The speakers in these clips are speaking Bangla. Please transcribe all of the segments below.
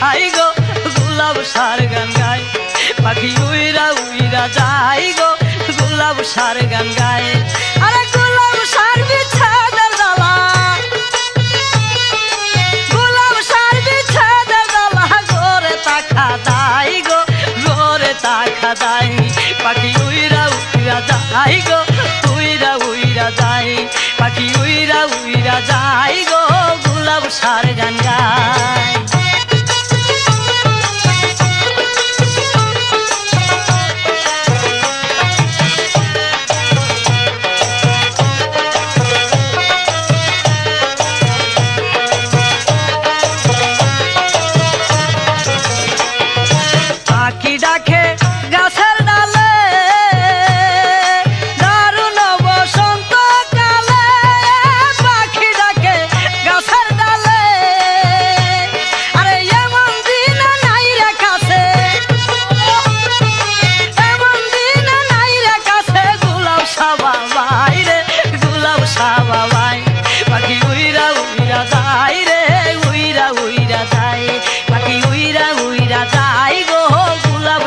যাই গো গোলাপ সার গান গায় পাখি উইরা উইরা যাই গো গোলাপ সার গান গায় আরে গোলাপ সার বিছাদের ডালা গোলাপ সার বিছাদের ডালা গোরে তাকা দাই গো গোরে তাকা দাই পাখি উইরা উইরা যাই গো উইরা উইরা যাই পাখি উইরা উইরা যাই গো গোলাপ সার গান গায়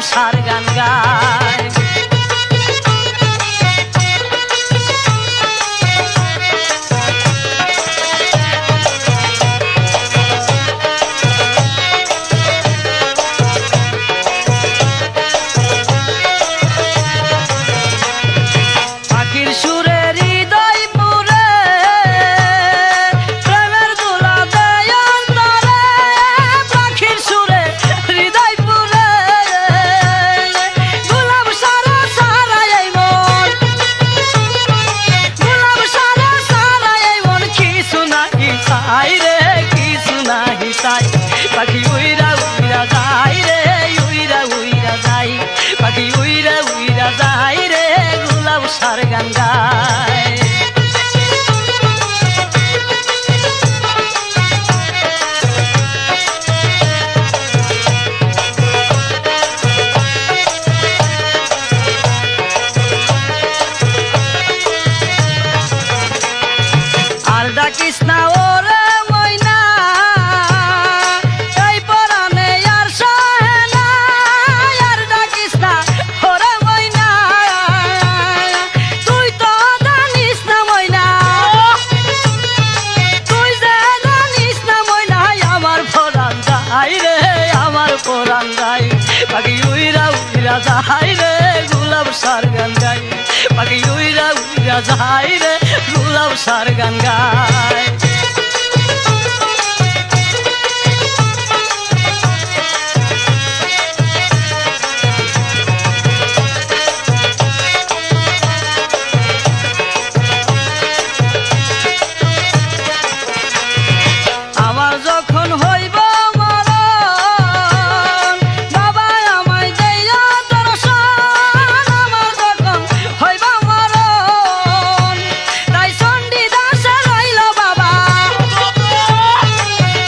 সার গান গায় পাখির সুরে হৃদয় পুরে প্রেমের দোলা দেয় অন্তরে পাখির সুরে হৃদয় পুরে গোলাপ সারা সারা এই মন গোলাপ সারা সারা এই মন কিছু নাহি চাই রে কিছু নাহি চাই পাখি উইরা উইরা যাই রে উইরা উইরা যাই পাখি উইরা উইরা যাই রে গোলাপ সার গান গায় আর ডাকিস না ওরে ময়না এই পরানে আর সহে না আর ডাকিস না ওরে ময়না তুই তো জানিস না ময়না তুই যে জানিস না ময়না আমার পরান যাই রে আমার পরান যাই পাখি উইরা উইরা যাই রে গোলাপ সার গান গাই পাখি উইরা উইরা যাই রে গোলাপ সার গান গায় আমার যখন হইব মরণ বাবা আমায় দেয়া দর্শন আমার যখন হইব মরণ তাই চণ্ডী দাসে রইল বাবা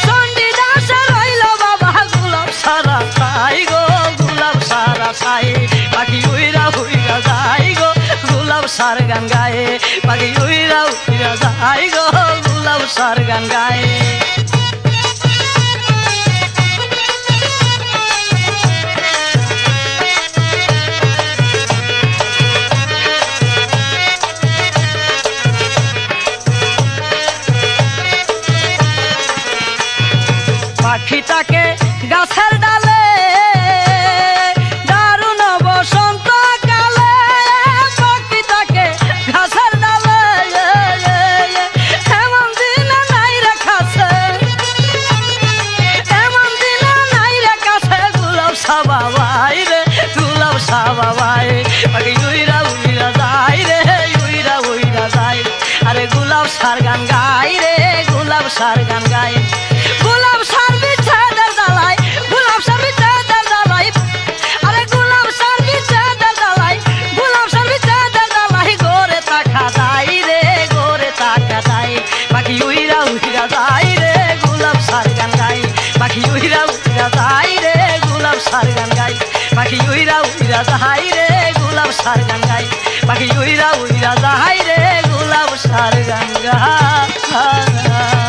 চণ্ডী দাসে রইল বাবা গোলাপ সারা চাই গো গোলাপ সারা চাই পাখি উইরা উইরা যাই গো গোলাপ সার গান গায়ে পাখি উইরা উইরা যাই গো গোলাপ সার গান গায়ে পাখিটাকে গাছের ডালে দারুণ বসন্ত কালে পাখিটাকে গাছের ডালে এমন দিন নাই রেখাছে এমন দিন নাই রেখাছে গোলাপ সাবাই রে গোলাপ সাবাই পাখি উইরা উইরা যাই রে উইরা উইরা যাই আরে গোলাপ সার গান গাই রে গোলাপ সার গান গাই গোলাপ সার বিছাদের ডালাই গোলাপ সার বিছাদের ডালাই আরে গোলাপ সার বিছাদের ডালাই গোলাপ সার বিছাদের ডালাই গোরে তাকা দাই রে গোরে তাকা দাই পাখি উইরা উইরা যাই রে গোলাপ সার গান গাই পাখি উইরা উইরা যাই রে গোলাপ সার গান গাই পাখি উইরা উইরা যাই রে গোলাপ সার গান গাই পাখি উইরা উইরা যাই রে গোলাপ সার গান গাই